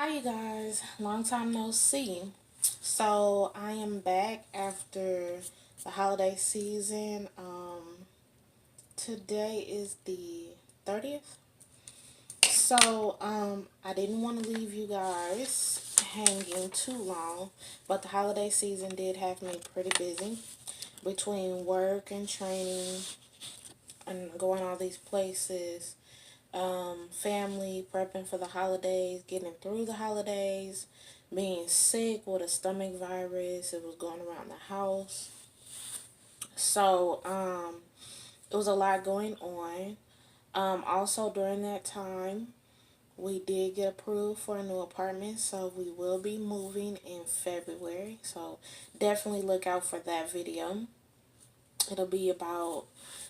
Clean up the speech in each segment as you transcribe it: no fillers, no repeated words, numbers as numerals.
Hi, you guys. Long time no see. So, I am back after the holiday season. Today is the 30th. I didn't want to leave you guys hanging too long, but the holiday season did have me pretty busy between work and training and going all these places. Family, prepping for the holidays, getting through the holidays, being sick with a stomach virus. It was going around the house. So, it was a lot going on. Also, during that time, we did get approved for a new apartment, so we will be moving in February. So, definitely look out for that video. It'll be about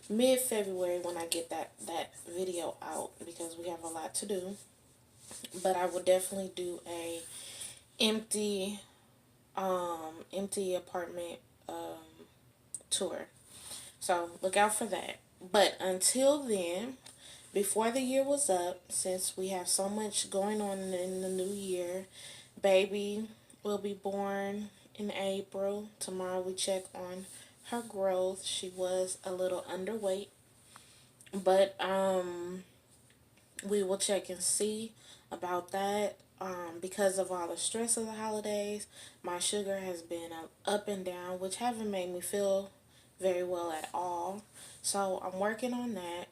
mid-February when I get that video out because we have a lot to do. But I will definitely do a empty empty apartment tour. So look out for that. But until then, before the year was up, since we have so much going on in the new year, baby will be born in April. Tomorrow we check on her growth. She was a little underweight, but we will check and see about that. Because of all the stress of the holidays, my sugar has been up and down, which haven't made me feel very well at all. So I'm working on that.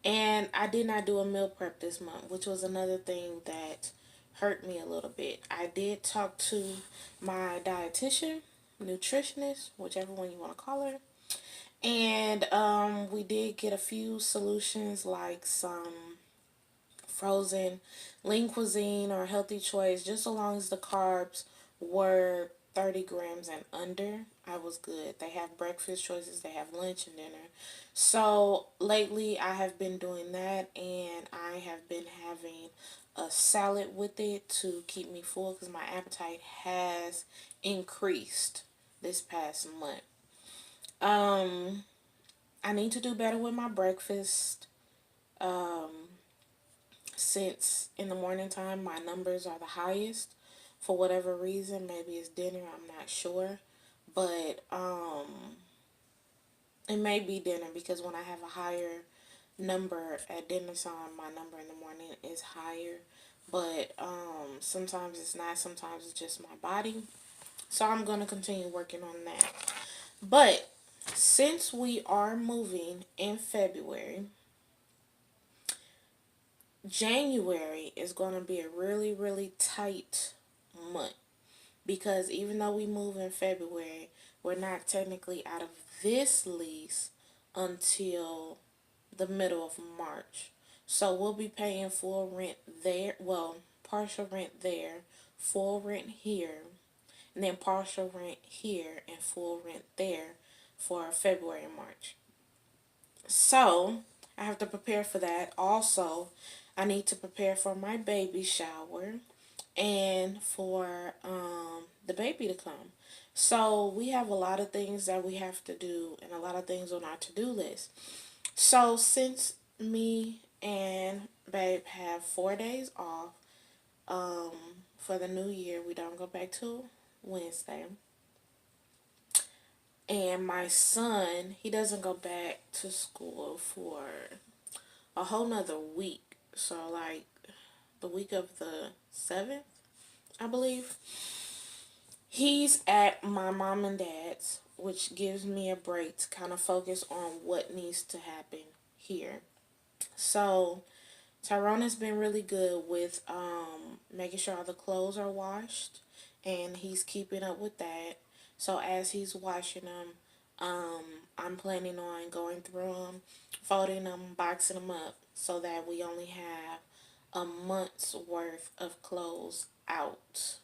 And I did not do a meal prep this month, which was another thing that hurt me a little bit. I did talk to my dietitian, nutritionist, whichever one you want to call her, and we did get a few solutions like some frozen lean cuisine or healthy choice, just as long as the carbs were 30 grams and under, I was good. They have breakfast choices, they have lunch and dinner. So lately I have been doing that, and I have been having a salad with it to keep me full because my appetite has increased this past month. Um, I need to do better with my breakfast. Um, since in the morning time my numbers are the highest for whatever reason. Maybe it's dinner, I'm not sure. But it may be dinner because when I have a higher number at dinner time, my number in the morning is higher. But sometimes it's not, sometimes it's just my body. So I'm going to continue working on that. But since we are moving in February, January is going to be a really, really tight month because even though we move in February, we're not technically out of this lease until the middle of March. So we'll be paying full rent there, well, partial rent there, full rent here, and then partial rent here and full rent there for February and March. So I have to prepare for that. Also, I need to prepare for my baby shower and for the baby to come. So we have a lot of things that we have to do and a lot of things on our to-do list. So since me and babe have 4 days off um, for the new year, we don't go back till Wednesday. And my son, he doesn't go back to school for a whole nother week. So like the week of the 7th, I believe. He's at my mom and dad's, which gives me a break to kind of focus on what needs to happen here. So Tyrone has been really good with making sure all the clothes are washed, and he's keeping up with that. So as he's washing them, um, I'm planning on going through them, folding them, boxing them up, so that we only have a month's worth of clothes out.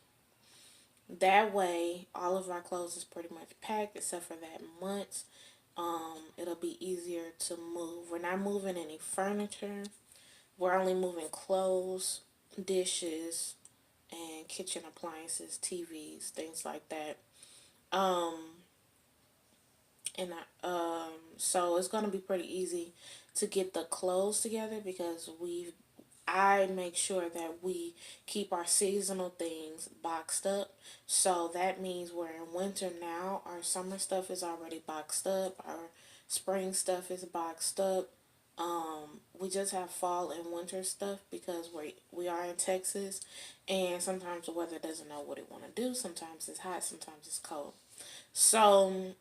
That way, all of our clothes is pretty much packed except for that month. It'll be easier to move. We're not moving any furniture. We're only moving clothes, dishes, and kitchen appliances, TVs, things like that. Um, so it's gonna be pretty easy to get the clothes together because I make sure that we keep our seasonal things boxed up. So that means we're in winter now. Our summer stuff is already boxed up. Our spring stuff is boxed up. We just have fall and winter stuff because we are in Texas, and sometimes the weather doesn't know what it want to do. Sometimes it's hot, sometimes it's cold. So,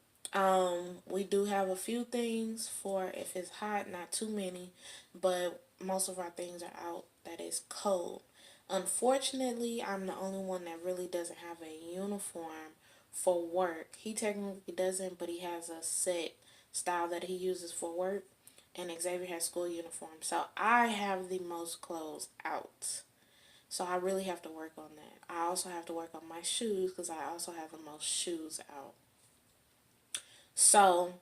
we do have a few things for if it's hot, not too many, but most of our things are out that is cold. Unfortunately, I'm the only one that really doesn't have a uniform for work. He technically doesn't, but he has a set style that he uses for work, and Xavier has school uniform. So I have the most clothes out. So I really have to work on that. I also have to work on my shoes because I also have the most shoes out. So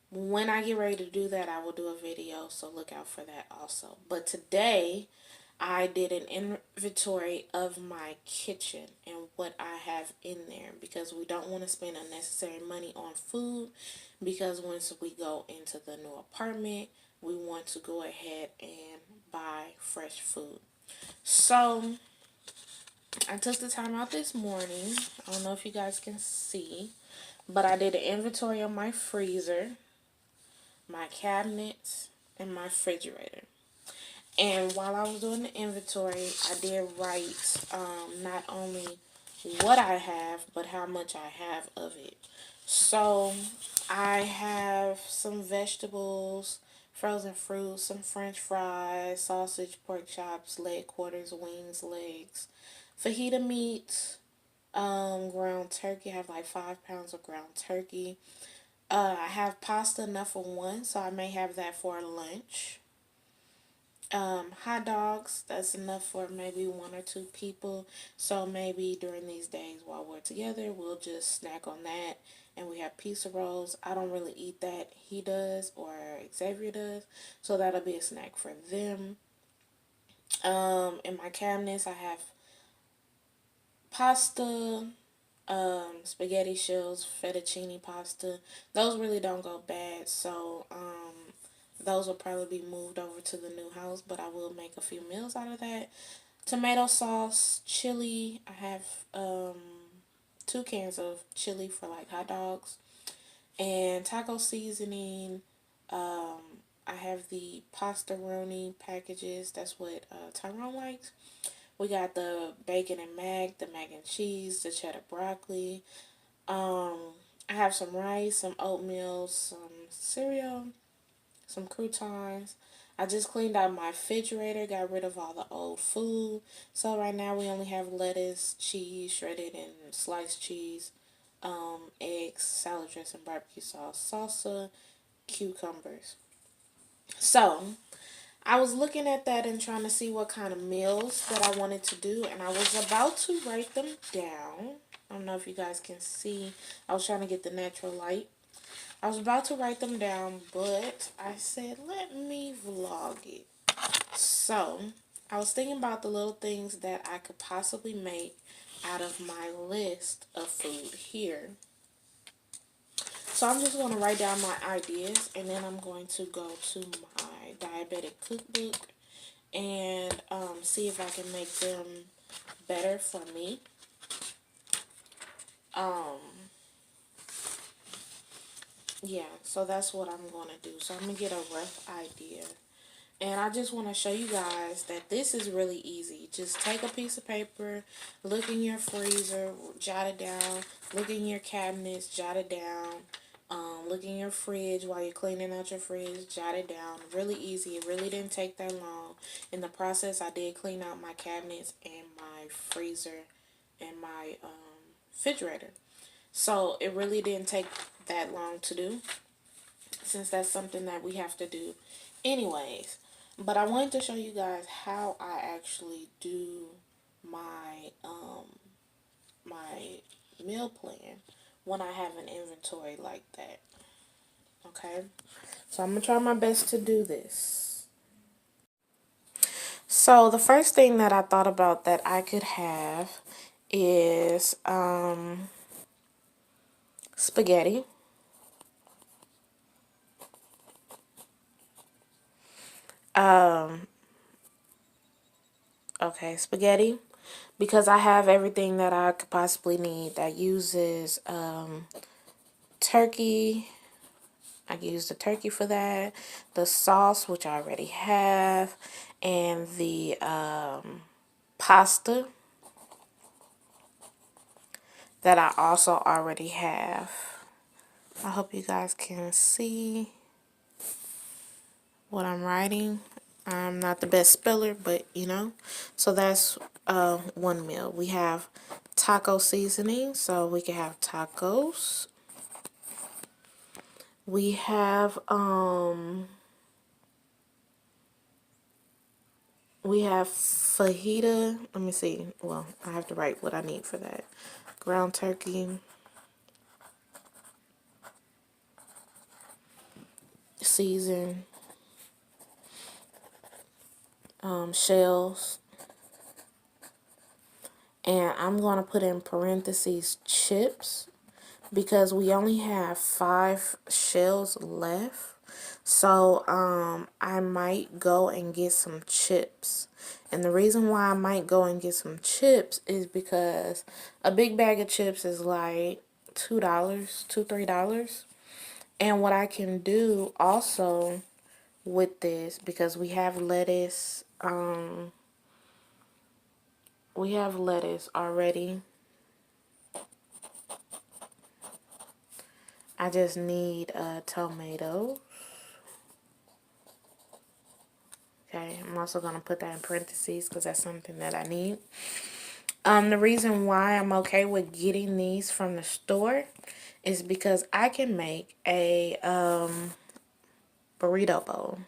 when I get ready to do that, I will do a video, so look out for that also. But today, I did an inventory of my kitchen and what I have in there because we don't want to spend unnecessary money on food because once we go into the new apartment, we want to go ahead and buy fresh food. So, I took the time out this morning. I don't know if you guys can see, but I did an inventory on my freezer, my cabinets, and my refrigerator. And while I was doing the inventory, I did write not only what I have, but how much I have of it. So I have some vegetables, frozen fruit, some french fries, sausage, pork chops, leg quarters, wings, legs, fajita meat, ground turkey. I have like 5 pounds of ground turkey. I have pasta enough for one, so I may have that for lunch. Hot dogs, that's enough for maybe one or two people. So maybe during these days while we're together, we'll just snack on that. And we have pizza rolls. I don't really eat that. He does, or Xavier does. So that'll be a snack for them. In my cabinets, I have pasta, spaghetti shells, fettuccine pasta. Those really don't go bad, so those will probably be moved over to the new house, but I will make a few meals out of that. Tomato sauce, chili. I have 2 cans of chili for like hot dogs, and taco seasoning. I have the pastaroni packages. That's what Tyrone likes. We got the bacon and the mac and cheese, the cheddar broccoli. Um, I have some rice, some oatmeal, some cereal, some croutons. I just cleaned out my refrigerator, got rid of all the old food. So right now we only have lettuce, cheese, shredded and sliced cheese, eggs, salad dressing, barbecue sauce, salsa, cucumbers. So I was looking at that and trying to see what kind of meals that I wanted to do, and I was about to write them down. I don't know if you guys can see. I was trying to get the natural light. I was about to write them down, but I said, let me vlog it. So, I was thinking about the little things that I could possibly make out of my list of food here. So, I'm just going to write down my ideas, and then I'm going to go to my diabetic cookbook and see if I can make them better for me. Um, yeah, so that's what I'm going to do. So I'm going to get a rough idea. And I just want to show you guys that this is really easy. Just take a piece of paper, look in your freezer, jot it down, look in your cabinets, jot it down. Look in your fridge while you're cleaning out your fridge, jot it down. Really easy. It really didn't take that long. In the process, I did clean out my cabinets and my freezer and my refrigerator. So it really didn't take that long to do, since that's something that we have to do anyways. But I wanted to show you guys how I actually do my my meal plan when I have an inventory like that. Okay, so I'm gonna try my best to do this. So the first thing that I thought about that I could have is spaghetti. Okay, spaghetti. Because I have everything that I could possibly need. That uses turkey. I use the turkey for that. The sauce, which I already have. And the pasta that I also already have. I hope you guys can see what I'm writing. I'm not the best speller, but you know. So that's one meal. We have taco seasoning, so we can have tacos. We have fajita. Let me see. Well, I have to write what I need for that. Ground turkey, season, shells, and I'm going to put in parentheses chips because we only have 5 shells left. So I might go and get some chips. And the reason why I might go and get some chips is because a big bag of chips is like $2, $3. And what I can do also with this, because we have lettuce already. I just need a tomato. Okay, I'm also going to put that in parentheses because that's something that I need. The reason why I'm okay with getting these from the store is because I can make a burrito bowl.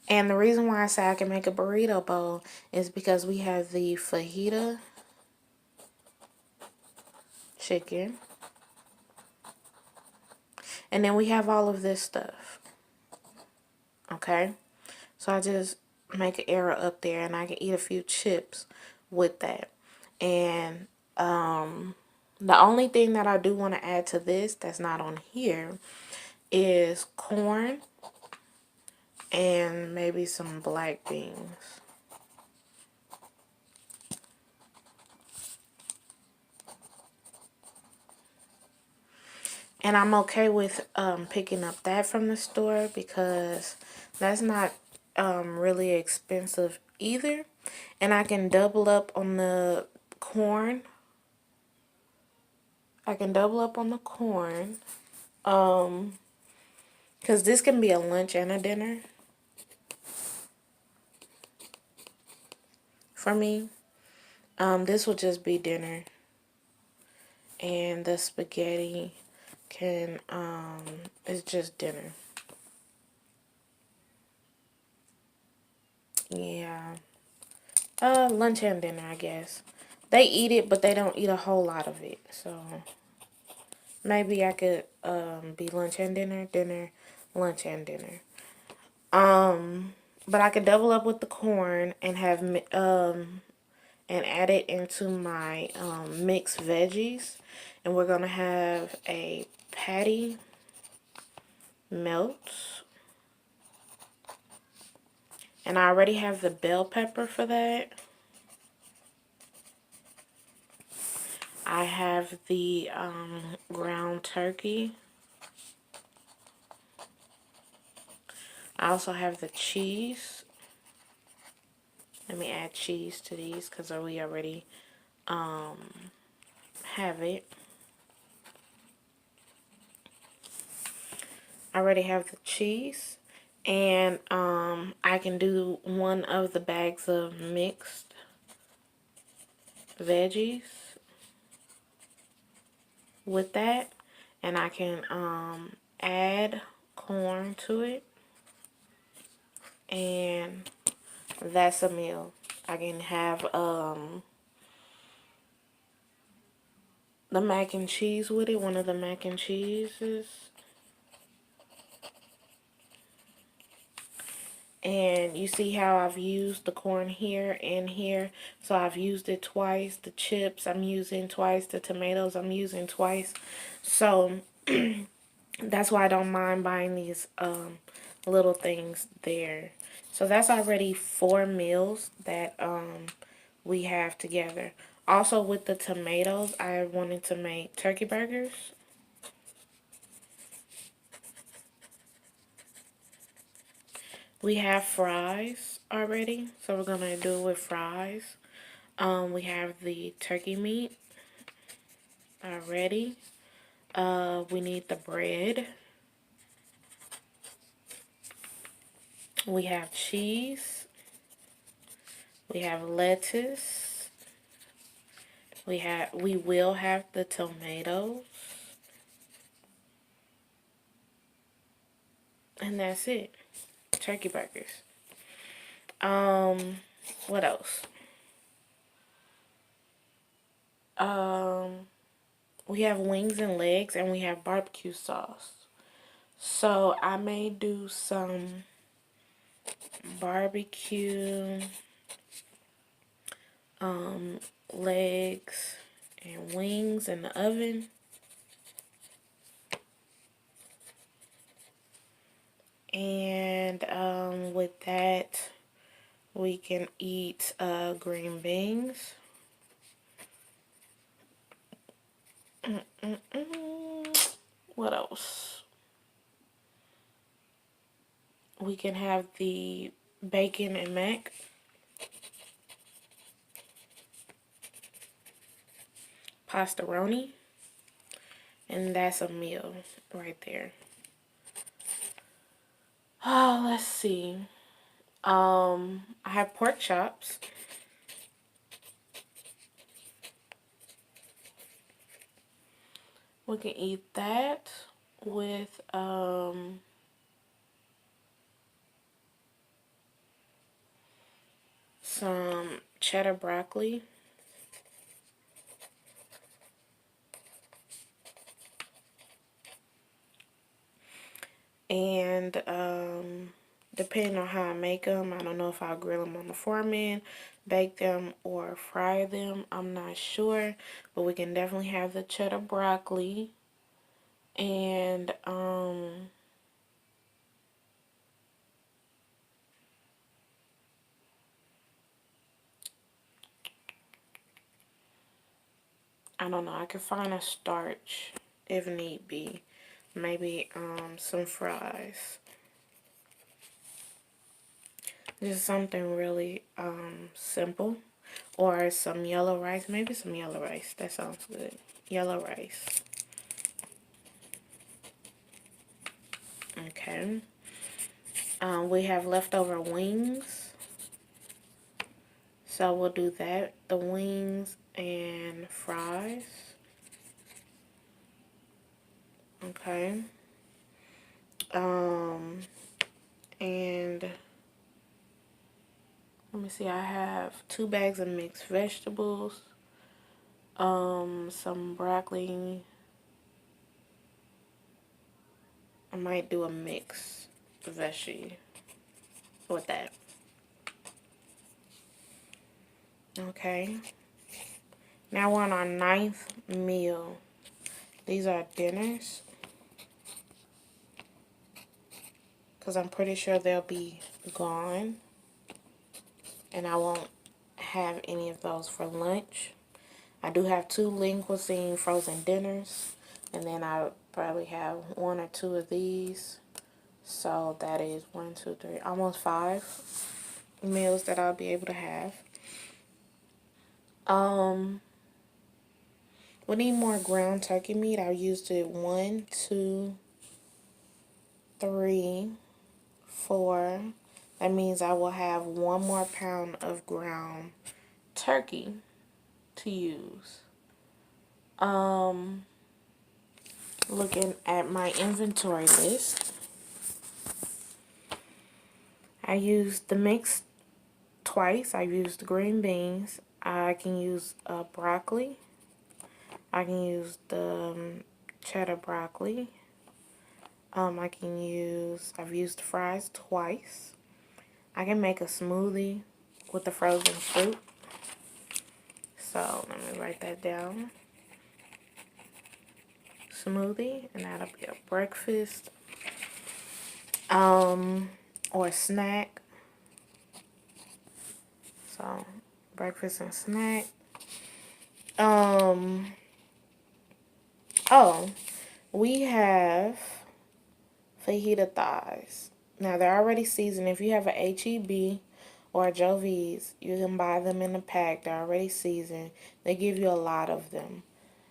And the reason why I say I can make a burrito bowl is because we have the fajita chicken. And then we have all of this stuff. Okay? So I just make an arrow up there and I can eat a few chips with that. And the only thing that I do want to add to this that's not on here is corn and maybe some black beans. And I'm okay with picking up that from the store because that's not really expensive either. And I can double up on the corn. I can double up on the corn. Because this can be a lunch and a dinner for me. This will just be dinner. And the spaghetti can, it's just dinner. Yeah. Lunch and dinner, I guess. They eat it, but they don't eat a whole lot of it. So maybe I could be lunch and dinner, dinner, lunch and dinner. But I could double up with the corn and have and add it into my mixed veggies, and we're gonna have a patty melt. And I already have the bell pepper for that. I have the ground turkey. I also have the cheese. Let me add cheese to these because we already have it. I already have the cheese. And I can do one of the bags of mixed veggies with that. And I can add corn to it. And that's a meal. I can have the mac and cheese with it, one of the mac and cheeses. And you see how I've used the corn here and here. So I've used it twice. The chips I'm using twice. The tomatoes I'm using twice. So That's why I don't mind buying these little things there. So that's already 4 meals that we have together. Also with the tomatoes, I wanted to make turkey burgers. We have fries already, so we're gonna do it with fries. We have the turkey meat already. We need the bread. We have cheese. We have lettuce. We will have the tomatoes. And that's it. Turkey burgers. What else? We have wings and legs, and we have barbecue sauce. So I may do some barbecue legs and wings in the oven. And with that, we can eat green beans. What else? We can have the bacon and mac. Pastaroni. And that's a meal right there. Oh, let's see. I have pork chops. We can eat that with some cheddar broccoli. And depending on how I make them, I don't know if I'll grill them on the foreman, bake them, or fry them. I'm not sure, but we can definitely have the cheddar broccoli. And I don't know, I could find a starch if need be. Maybe some fries. Just something really simple. Or some yellow rice. Maybe some yellow rice. That sounds good. Yellow rice. Okay. We have leftover wings. So we'll do that. The wings and fries. Okay. And let me see. I have 2 bags of mixed vegetables. Some broccoli. I might do a mix veggie with that. Okay. Now we're on our 9th meal. These are dinners. Because I'm pretty sure they'll be gone. And I won't have any of those for lunch. I do have 2 Lean Cuisine frozen dinners. And then I probably have 1 or 2 of these. So that is 1, 2, 3, almost 5 meals that I'll be able to have. We need more ground turkey meat. I used it 1, 2, 3, 4. That means I will have 1 more pound of ground turkey to use. Looking at my inventory list, I used the mix twice. I used green beans. I can use broccoli. I can use the cheddar broccoli. I've used fries twice. I can make a smoothie with the frozen fruit. So let me write that down. smoothie, and that'll be a breakfast or a snack. So breakfast and snack. Oh, we have fajita thighs. Now they're already seasoned. If you have a HEB or a Joe V's, you can buy them in a pack. They're already seasoned. They give you a lot of them.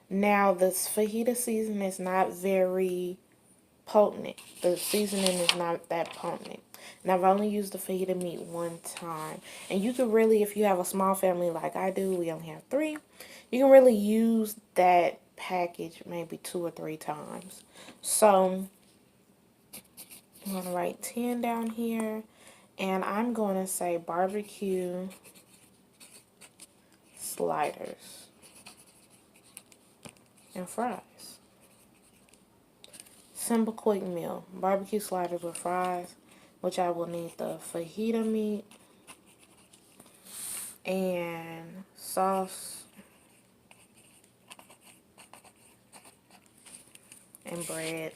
Now this fajita season is not very potent. The seasoning is not that potent. And I've only used the fajita meat one time. And you could really, if you have a small family like I do, we only have 3, you can really use that package maybe 2 or 3 times. So I'm going to write 10 down here. And I'm going to say barbecue sliders and fries. Simple quick meal. Barbecue sliders with fries, which I will need the fajita meat and sauce and bread.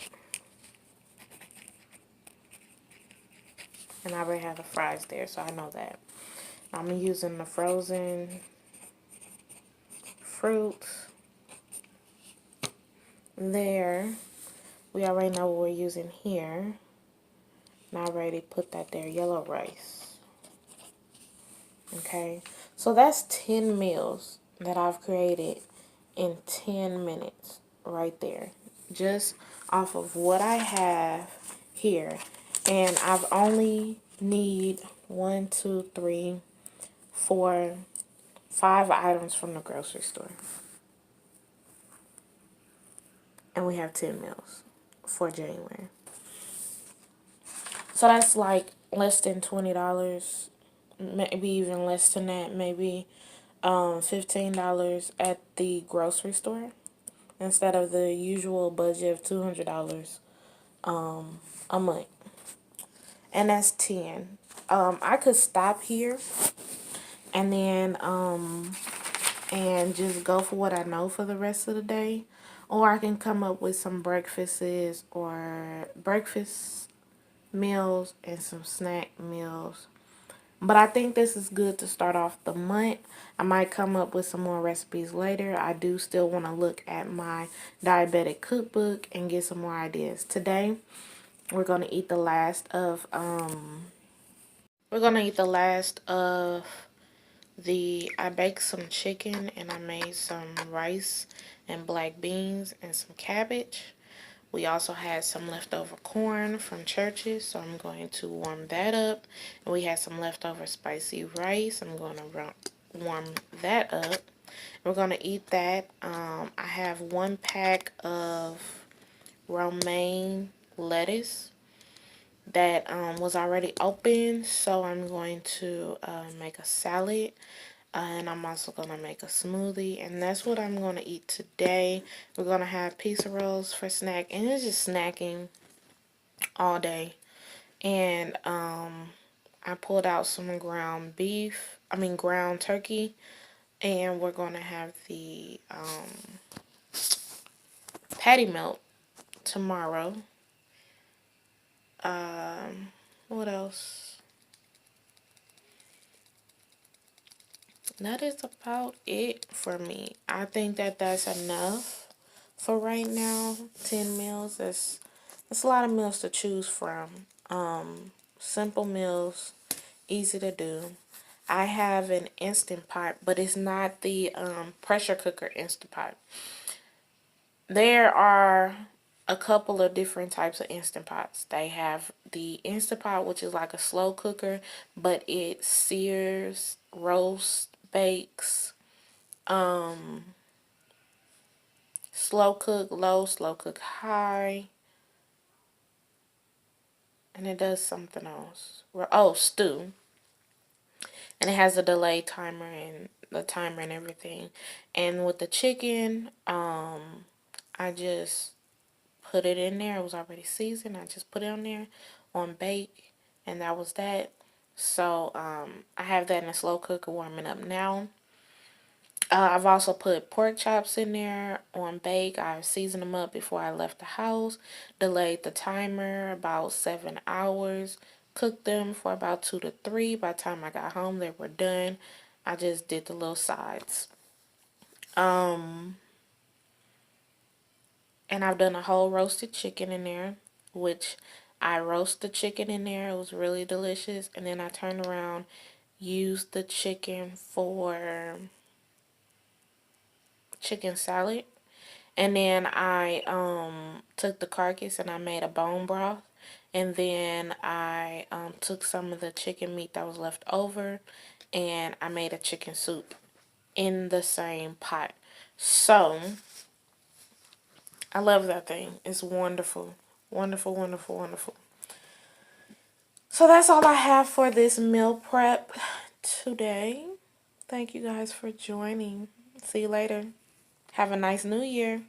And I already have the fries there, so I know that. I'm using the frozen fruits there. We already know what we're using here. And I already put that there, yellow rice. Okay, so that's 10 meals that I've created in 10 minutes right there. Just off of what I have here. And I've only need 1, 2, 3, 4, 5 items from the grocery store. And we have 10 meals for January. So that's like less than $20, maybe even less than that, maybe $15 at the grocery store instead of the usual budget of $200 a month. And that's 10. I could stop here and then and just go for what I know for the rest of the day, or I can come up with some breakfasts or breakfast meals and some snack meals. But I think this is good to start off the month. I might come up with some more recipes later. I do still want to look at my diabetic cookbook and get some more ideas. Today, we're going to eat the last of I baked some chicken and I made some rice and black beans and some cabbage. We also had some leftover corn from churches, so I'm going to warm that up. And we had some leftover spicy rice. I'm going to warm that up. We're going to eat that. I have 1 pack of romaine lettuce that was already open, so I'm going to make a salad. And I'm also going to make a smoothie. And that's what I'm going to eat today. We're going to have pizza rolls for snack. And it's just snacking all day. And I pulled out some ground turkey. And we're going to have the patty melt tomorrow. What else? That is about it for me. I think that that's enough for right now. 10 meals. That's a lot of meals to choose from. Simple meals, easy to do. I have an Instant Pot, but it's not the pressure cooker Instant Pot. There are a couple of different types of Instant Pots. They have the Instant Pot, which is like a slow cooker, but it sears, roasts, bakes, slow cook low, slow cook high, and it does something else. Oh, stew. And it has a delay timer and the timer and everything. And with the chicken, I just put it in there. It was already seasoned. I just put it on there on bake, and that was that. So I have that in a slow cooker warming up now. I've also put pork chops in there on bake. I seasoned them up before I left the house. Delayed the timer about 7 hours. Cooked them for about 2 to 3. By the time I got home, they were done. I just did the little sides. And I've done a whole roasted chicken in there, which I roast the chicken in there. It was really delicious. And then I turned around, used the chicken for chicken salad. And then I took the carcass and I made a bone broth. And then I took some of the chicken meat that was left over and I made a chicken soup in the same pot. So, I love that thing. It's wonderful. Wonderful, wonderful, wonderful. So that's all I have for this meal prep today. Thank you guys for joining. See you later. Have a nice new year.